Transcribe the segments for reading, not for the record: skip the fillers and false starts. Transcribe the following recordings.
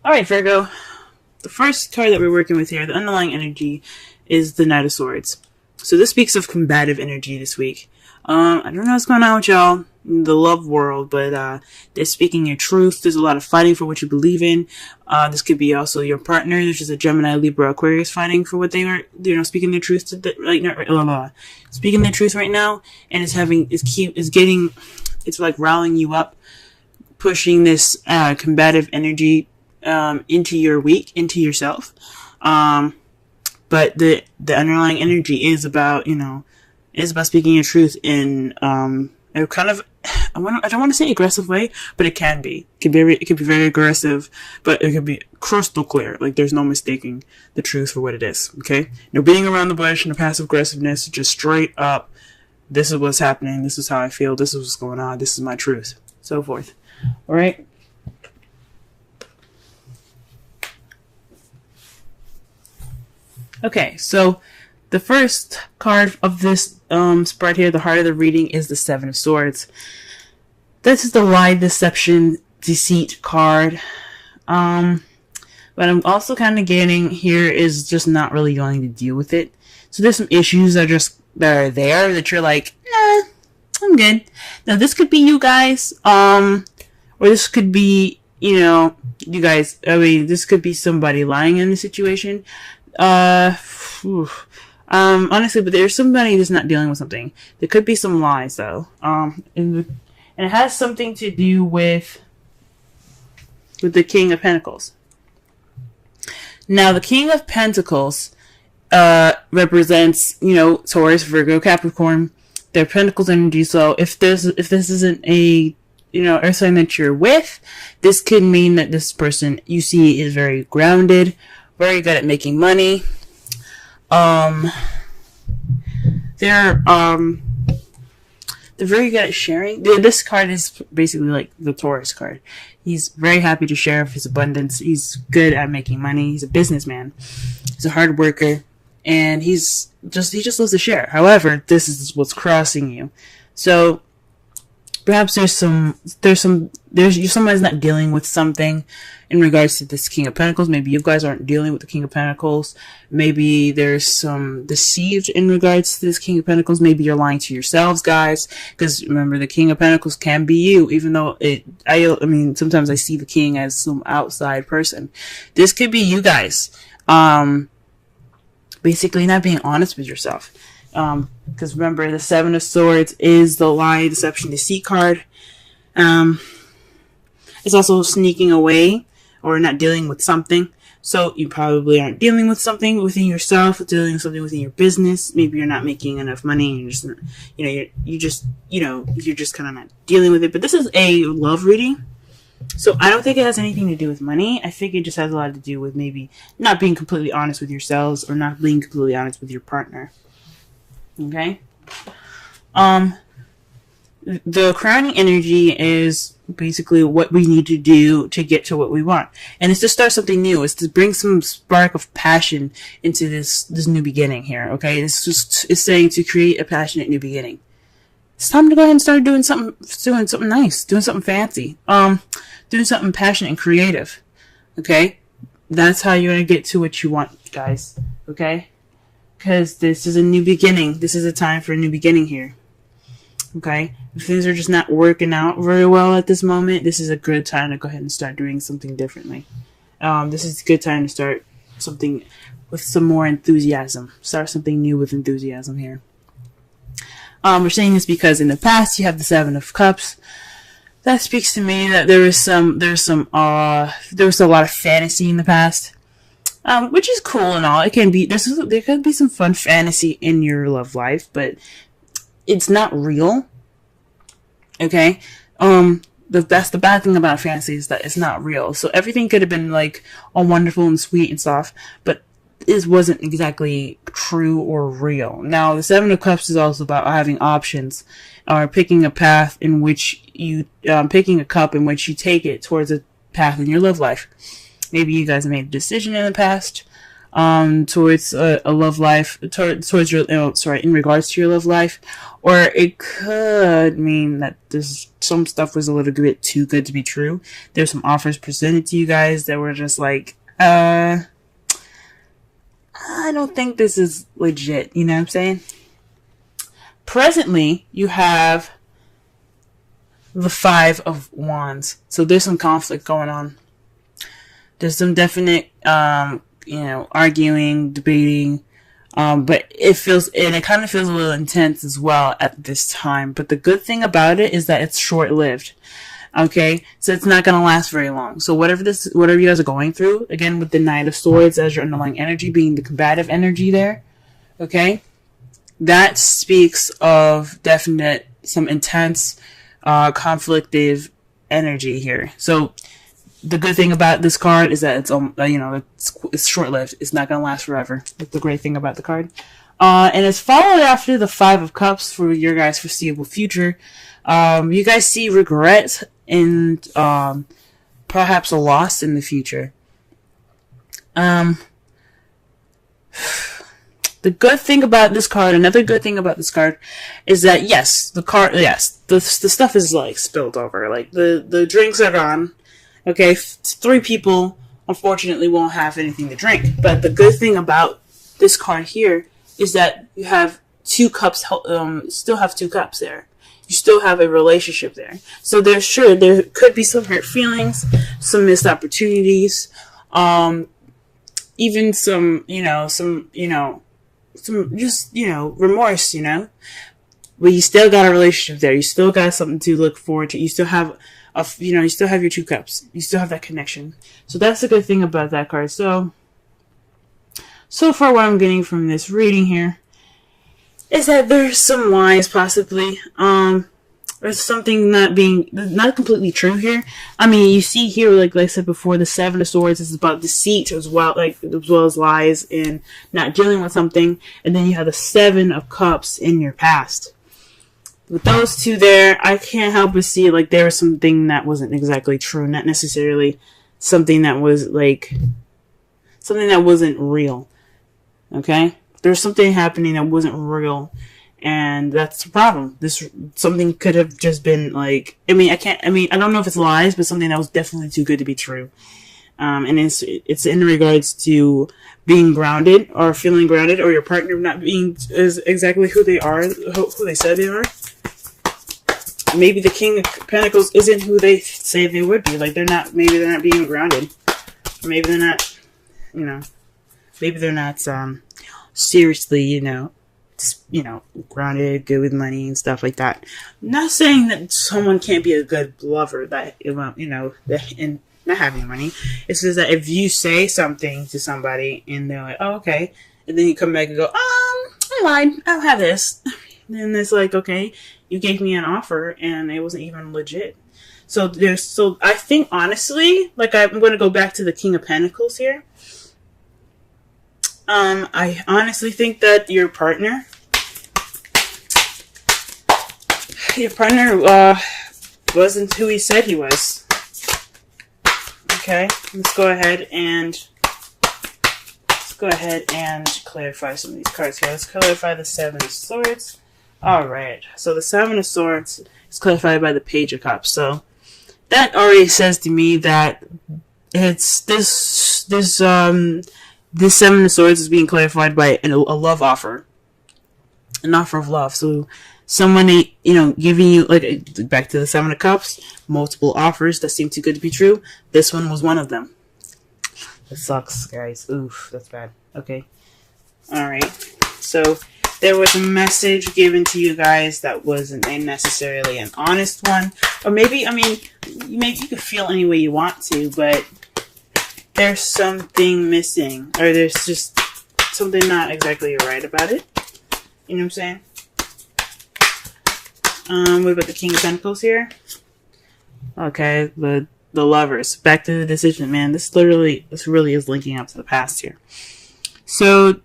Alright, Virgo. The first card that we're working with here, the underlying energy, is the Knight of Swords. So this speaks of combative energy this week. I don't know what's going on with y'all in the love world, but they're speaking your truth. There's a lot of fighting for what you believe in. This could be also your partner, which is a Gemini, Libra, Aquarius, fighting for what they are, speaking their truth to speaking their truth right now, and it's like rallying you up, pushing this combative energy into your week, into yourself. But the underlying energy is about, speaking your truth in a kind of, I don't want to say aggressive way, but it can be. It could be very aggressive, but it could be crystal clear. Like there's no mistaking the truth for what it is. Okay, no beating around the bush and the passive aggressiveness. Just straight up. This is what's happening. This is how I feel. This is what's going on. This is my truth. So forth. All right. Okay, so the first card of this spread here, the heart of the reading, is the Seven of Swords. This is the lie, deception, deceit card. But I'm also kind of getting here is just not really wanting to deal with it. So there's some issues that are there that you're like, nah, I'm good. Now this could be you guys, or this could be, you guys. I mean, this could be somebody lying in the situation. Honestly, but there's somebody that's not dealing with something. There could be some lies though. And it has something to do with the King of Pentacles. Now, the King of Pentacles, represents, Taurus, Virgo, Capricorn, their Pentacles energy. So if this isn't a, earth sign that you're with, this could mean that this person you see is very grounded, very good at making money. They're very good at sharing. This card is basically like the Taurus card. He's very happy to share of his abundance. He's good at making money. He's a businessman. He's a hard worker, and he just loves to share. However, this is what's crossing you. So perhaps somebody's not dealing with something in regards to this King of Pentacles. Maybe you guys aren't dealing with the King of Pentacles. Maybe there's some deceived in regards to this King of Pentacles. Maybe you're lying to yourselves, guys. Because remember, the King of Pentacles can be you, even though sometimes I see the King as some outside person. This could be you guys. Basically not being honest with yourself. Because remember, the Seven of Swords is the lie, deception, deceit card. It's also sneaking away or not dealing with something. So you probably aren't dealing with something within yourself, dealing with something within your business. Maybe you're not making enough money, and you're just kind of not dealing with it. But this is a love reading, so I don't think it has anything to do with money. I think it just has a lot to do with maybe not being completely honest with yourselves or not being completely honest with your partner. Okay. The crowning energy is basically what we need to do to get to what we want. And it's to start something new. It's to bring some spark of passion into this new beginning here. Okay. It's saying to create a passionate new beginning. It's time to go ahead and start doing something nice, doing something fancy, doing something passionate and creative. Okay. That's how you're going to get to what you want, guys. Okay. Because this is a new beginning. This is a time for a new beginning here. Okay? If things are just not working out very well at this moment, this is a good time to go ahead and start doing something differently. This is a good time to start something with some more enthusiasm. Start something new with enthusiasm here. We're saying this because in the past you have the Seven of Cups. That speaks to me that there was a lot of fantasy in the past. Which is cool and all. It can be, there could be some fun fantasy in your love life, but it's not real. Okay? That's the bad thing about fantasy is that it's not real. So everything could have been like all wonderful and sweet and stuff, but it wasn't exactly true or real. Now, the Seven of Cups is also about having options, or picking a path in which picking a cup in which you take it towards a path in your love life. Maybe you guys made a decision in the past, towards a love life, towards your, in regards to your love life, or it could mean that there's some stuff was a little bit too good to be true. There's some offers presented to you guys that were just like, I don't think this is legit, you know what I'm saying? Presently, you have the Five of Wands, so there's some conflict going on. There's some definite, arguing, debating, but it kind of feels a little intense as well at this time. But the good thing about it is that it's short-lived. Okay, so it's not going to last very long. So whatever you guys are going through, again, with the Knight of Swords as your underlying energy being the combative energy there, okay, that speaks of definite, some intense, conflictive energy here. So the good thing about this card is that it's short-lived. It's not going to last forever. That's the great thing about the card. And it's followed after the Five of Cups for your guys' foreseeable future. You guys see regrets and perhaps a loss in the future. The good thing about this card, another good thing about this card, is that the stuff is like spilled over. Like the drinks are gone. Okay, 3 people unfortunately won't have anything to drink. But the good thing about this card here is that you have 2 cups. Still have 2 cups there. You still have a relationship there. So there could be some hurt feelings, some missed opportunities, even some remorse, but you still got a relationship there. You still got something to look forward to. You still have you still have your 2 cups. You still have that connection. So that's the good thing about that card. So far what I'm getting from this reading here is that there's some lies possibly. There's something not completely true here. I mean, you see here, like I said before, the Seven of Swords is about deceit as well as lies and not dealing with something. And then you have the Seven of Cups in your past. With those 2 there, I can't help but see like there was something that wasn't exactly true, not necessarily something that was something that wasn't real. Okay? There's something happening that wasn't real. And that's the problem. Something could have just been like, I don't know if it's lies, but something that was definitely too good to be true. And it's in regards to being grounded or feeling grounded, or your partner not being is exactly who they are, who they said they are. Maybe the King of Pentacles isn't who they say they would be. Like maybe they're not being grounded. Or maybe they're not, maybe they're not, seriously, grounded, good with money and stuff like that. I'm not saying that someone can't be a good lover and not having money. It's just that if you say something to somebody and they're like, oh, okay, and then you come back and go, I lied, I don't have this. Then it's like, okay, you gave me an offer and it wasn't even legit. So I think honestly, like I'm going to go back to the King of Pentacles here. I honestly think that your partner wasn't who he said he was. Okay, let's go ahead and clarify some of these cards here. Let's clarify the Seven of Swords. Alright, so the Seven of Swords is clarified by the Page of Cups. So that already says to me that it's this Seven of Swords is being clarified by a love offer. An offer of love. So someone, giving you, like, back to the Seven of Cups, multiple offers that seem too good to be true. This one was one of them. That sucks, guys. Oof, that's bad. Okay. Alright. So there was a message given to you guys that wasn't necessarily an honest one. Or maybe you could feel any way you want to, but there's something missing. Or there's just something not exactly right about it. You know what I'm saying? What about the King of Pentacles here? Okay, the Lovers. Back to the Decision, man. This really is linking up to the past here. So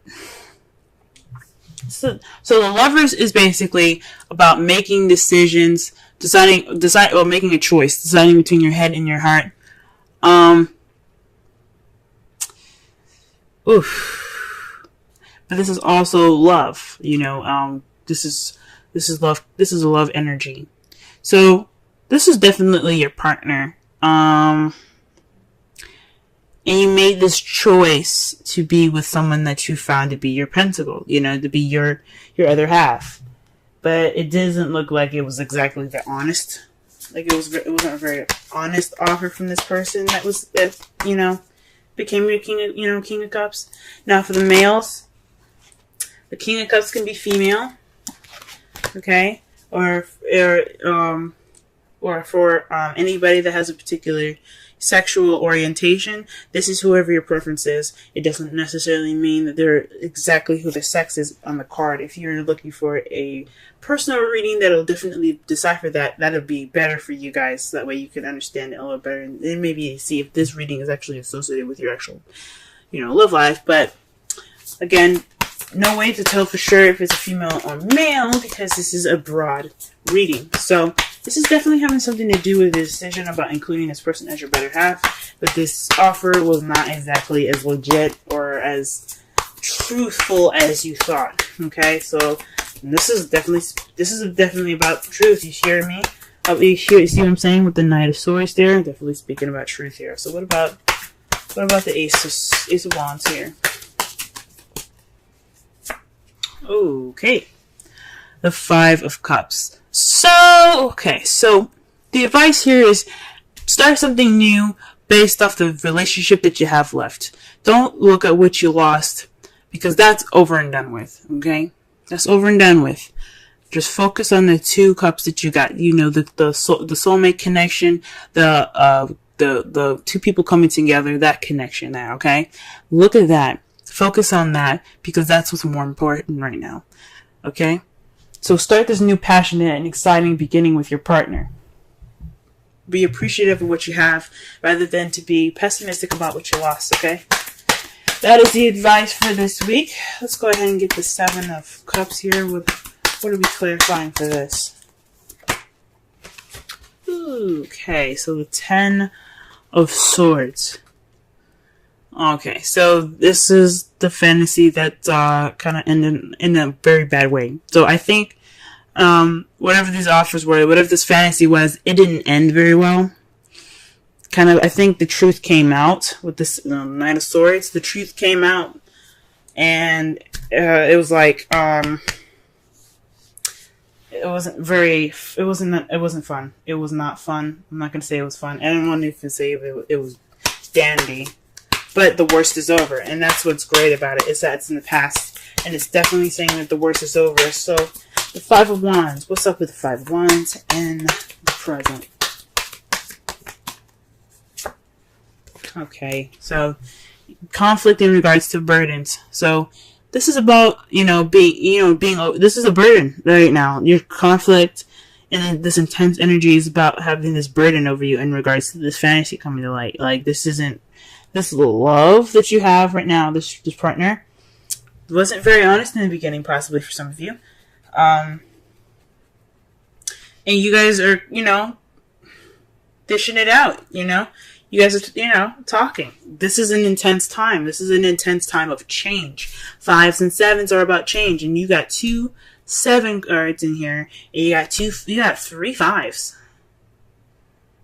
the Lovers is basically about making decisions, making a choice, deciding between your head and your heart. Oof. But this is also love, you know, this is love, this is a love energy. So, this is definitely your partner. And you made this choice to be with someone that you found to be your pentacle, you know, to be your other half. But it doesn't look like it was exactly the honest, like it wasn't a very honest offer from this person that you know, became your King of Cups. Now for the males, the King of Cups can be female, okay, or for anybody that has a particular sexual orientation. This is whoever your preference is. It doesn't necessarily mean that they're exactly who the sex is on the card. If you're looking for a personal reading that'll definitely decipher that, that'll be better for you guys. That way you can understand it a little better and then maybe see if this reading is actually associated with your actual, you know, love life. But again, no way to tell for sure if it's a female or male because this is a broad reading. So this is definitely having something to do with the decision about including this person as your better half. But this offer was not exactly as legit or as truthful as you thought. Okay, so this is definitely about truth. You hear me? You see what I'm saying with the Knight of Swords there? I'm definitely speaking about truth here. So what about the Ace of Wands here? Okay, the Five of Cups. So the advice here is start something new based off the relationship that you have left. Don't look at what you lost because that's over and done with. Okay, that's over and done with. Just focus on the two cups that you got. You know, the soulmate connection, the two people coming together, that connection there. Okay, look at that. Focus on that because that's what's more important right now. Okay? So start this new passionate and exciting beginning with your partner. Be appreciative of what you have rather than to be pessimistic about what you lost, okay? That is the advice for this week. Let's go ahead and get the Seven of Cups here. What are we clarifying for this? Okay, so the Ten of Swords. Okay, so this is the fantasy that kind of ended in a very bad way. So I think whatever these offers were, whatever this fantasy was, it didn't end very well. I think the truth came out with this Knight of Swords. The truth came out, and it was like it wasn't fun. It was not fun. I'm not gonna say it was fun. I don't want to even say it was dandy. But the worst is over, and that's what's great about it, is that it's in the past, and it's definitely saying that the worst is over. So, the Five of Wands. What's up with the Five of Wands and the present? Okay, so conflict in regards to burdens. So, this is about, this is a burden right now. Your conflict and this intense energy is about having this burden over you in regards to this fantasy coming to light. Like, this love that you have right now, this partner, wasn't very honest in the beginning, possibly for some of you. And you guys are, dishing it out, You guys are, talking. This is an intense time. This is an intense time of change. Fives and sevens are about change. And you got 2 7 cards in here. And you got 3 5s.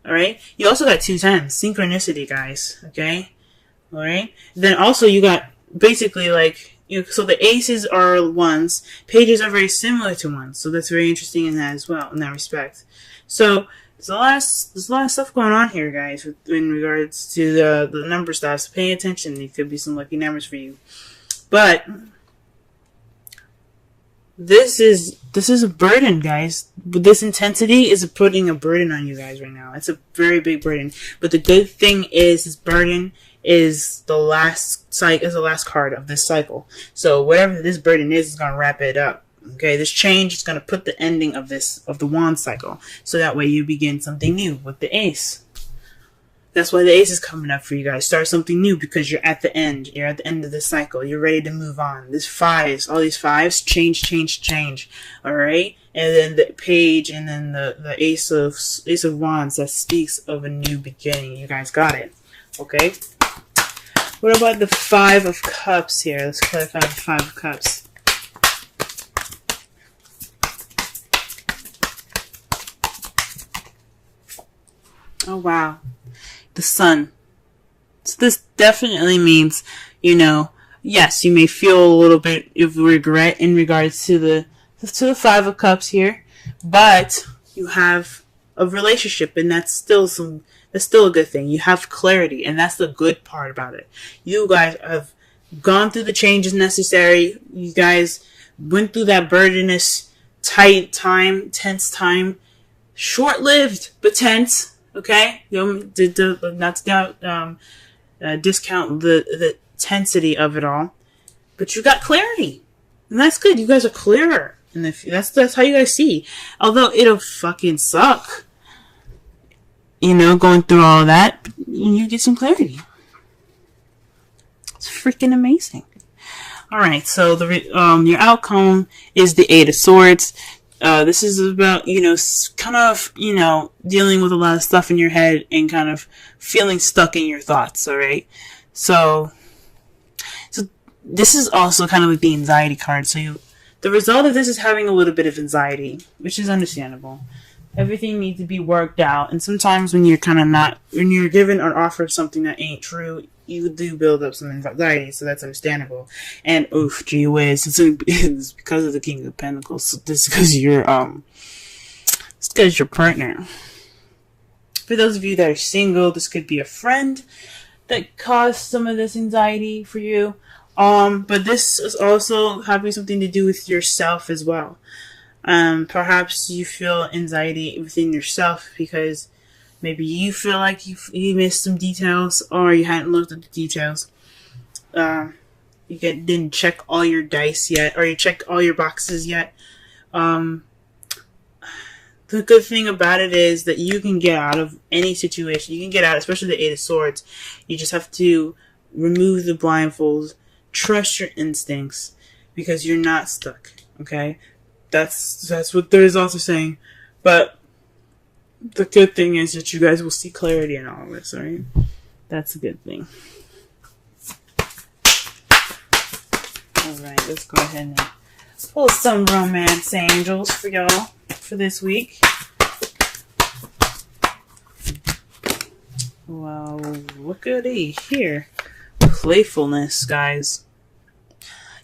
Alright? You also got 2 10s. Synchronicity, guys. Okay? Alright? Then also you got basically so the aces are 1s. Pages are very similar to 1s. So that's very interesting in that as well, in that respect. So there's a lot of stuff going on here, guys, in regards to the number stuff. So pay attention. There could be some lucky numbers for you. But this is a burden, guys. This intensity is putting a burden on you guys right now. It's a very big burden. But the good thing is, this burden is the last card of this cycle. So whatever this burden is gonna wrap it up. Okay, this change is gonna put the ending of the wand cycle. So that way you begin something new with the ace. That's why the ace is coming up for you guys. Start something new because you're at the end. You're at the end of the cycle. You're ready to move on. This 5s, all these 5s, change. Alright? And then the page and then the ace of wands that speaks of a new beginning. You guys got it. Okay? What about the Five of Cups here? Let's clarify the Five of Cups. Oh, wow. The Sun. So this definitely means, yes, you may feel a little bit of regret in regards to the Five of Cups here, but you have a relationship, and that's still a good thing. You have clarity, and that's the good part about it. You guys have gone through the changes necessary. You guys went through that burdenous, tight time, tense time, short-lived but tense. Okay, not to discount the tensity of it all, but you got clarity, and that's good. You guys are clearer, and that's how you guys see. Although it'll fucking suck, going through all of that, you get some clarity. It's freaking amazing. All right, so your outcome is the Eight of Swords. This is about, kind of, dealing with a lot of stuff in your head and kind of feeling stuck in your thoughts, alright? So this is also kind of like the anxiety card. So the result of this is having a little bit of anxiety, which is understandable. Everything needs to be worked out, and sometimes when you're when you're given or offered something that ain't true, you do build up some anxiety, so that's understandable. And gee whiz, it's because of the King of Pentacles. So this is because your partner. For those of you that are single, this could be a friend that caused some of this anxiety for you. But this is also having something to do with yourself as well. Perhaps you feel anxiety within yourself because maybe you feel like you missed some details, or you hadn't looked at the details. You didn't check all your dice yet, or you checked all your boxes yet. The good thing about it is that you can get out of any situation. You can get out, especially the Eight of Swords. You just have to remove the blindfolds, trust your instincts, because you're not stuck. Okay, that's what the results are saying. But the good thing is that you guys will see clarity in all of this, alright? That's a good thing. Alright, let's go ahead and pull some romance angels for y'all for this week. Well, look at it here. Playfulness, guys.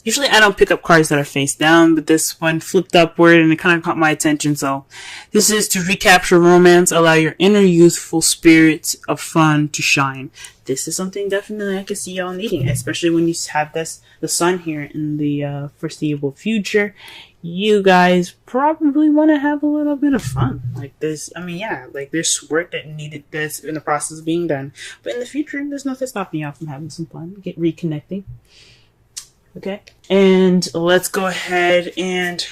Usually I don't pick up cards that are face down, but this one flipped upward and it kind of caught my attention. So this is to recapture romance, allow your inner youthful spirit of fun to shine. This is something definitely I can see y'all needing, especially when you have the sun here in the foreseeable future. You guys probably want to have a little bit of fun. Like this, there's work that's in the process of being done. But in the future, there's nothing stopping y'all from having some fun, reconnecting. Okay, and let's go ahead and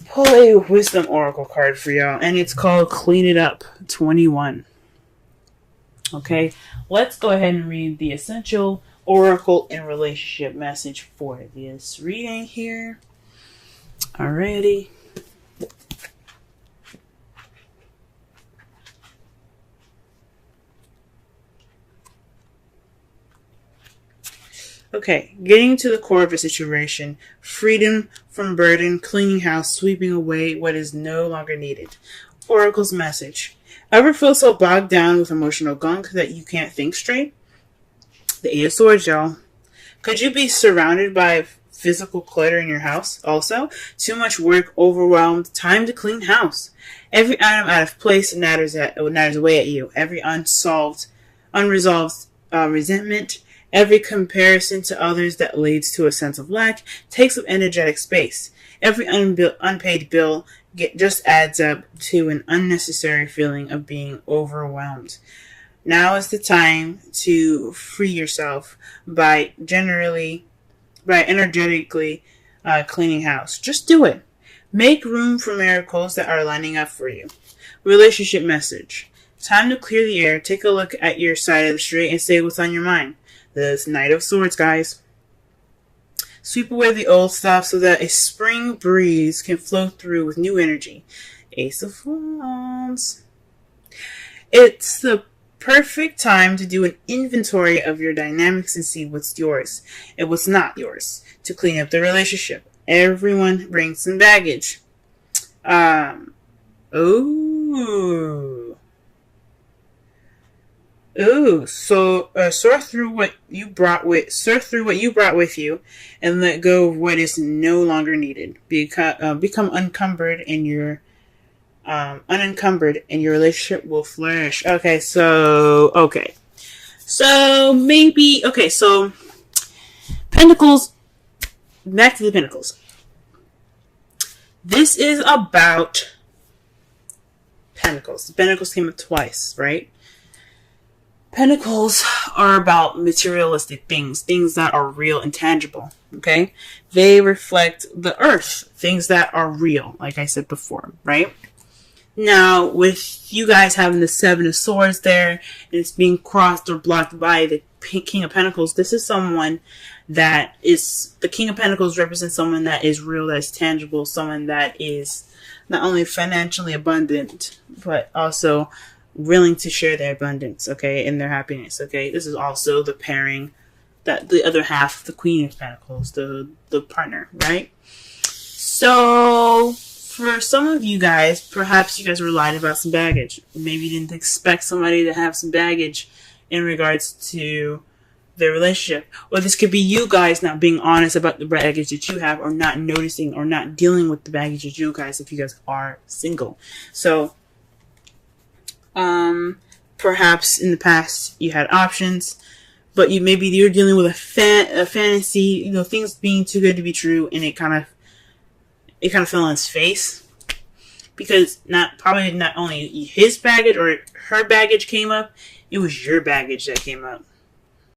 pull a Wisdom Oracle card for y'all, and it's called Clean It Up 21. Okay, let's go ahead and read the Essential Oracle and Relationship message for this reading here. Alrighty. Okay, getting to the core of a situation, freedom from burden, cleaning house, sweeping away what is no longer needed. Oracle's message. Ever feel so bogged down with emotional gunk that you can't think straight? The Eight of Swords, y'all. Could you be surrounded by physical clutter in your house? Also, too much work, overwhelmed, time to clean house. Every item out of place natters away at you. Every unresolved resentment, every comparison to others that leads to a sense of lack takes up energetic space. Every unpaid bill just adds up to an unnecessary feeling of being overwhelmed. Now is the time to free yourself by energetically cleaning house. Just do it. Make room for miracles that are lining up for you. Relationship message. Time to clear the air. Take a look at your side of the street and say what's on your mind. The Knight of Swords, guys. Sweep away the old stuff so that a spring breeze can flow through with new energy. Ace of Wands. It's the perfect time to do an inventory of your dynamics and see what's yours and what's not yours to clean up the relationship. Everyone brings some baggage. So sort through what you brought with you, and let go of what is no longer needed. Become unencumbered, and your relationship will flourish. So Pentacles. Back to the Pentacles. This is about Pentacles. The Pentacles came up twice, right? Pentacles are about materialistic things that are real and tangible, okay? They reflect the earth, things that are real, like I said before, right? Now, with you guys having the Seven of Swords there, and it's being crossed or blocked by the King of Pentacles, this is someone that is, the King of Pentacles represents someone that is real, that's tangible, someone that is not only financially abundant, but also willing to share their abundance, okay, and their happiness, okay? This is also the pairing that the other half, the Queen of Pentacles, the partner, right? So, for some of you guys, perhaps you guys were lied about some baggage. Maybe you didn't expect somebody to have some baggage in regards to their relationship. Or this could be you guys not being honest about the baggage that you have, or not noticing or not dealing with the baggage that you guys, if you guys are single. So, perhaps in the past you had options, but maybe you're dealing with a fantasy, things being too good to be true, and it kind of fell on its face, because not only his baggage or her baggage came up, it was your baggage that came up.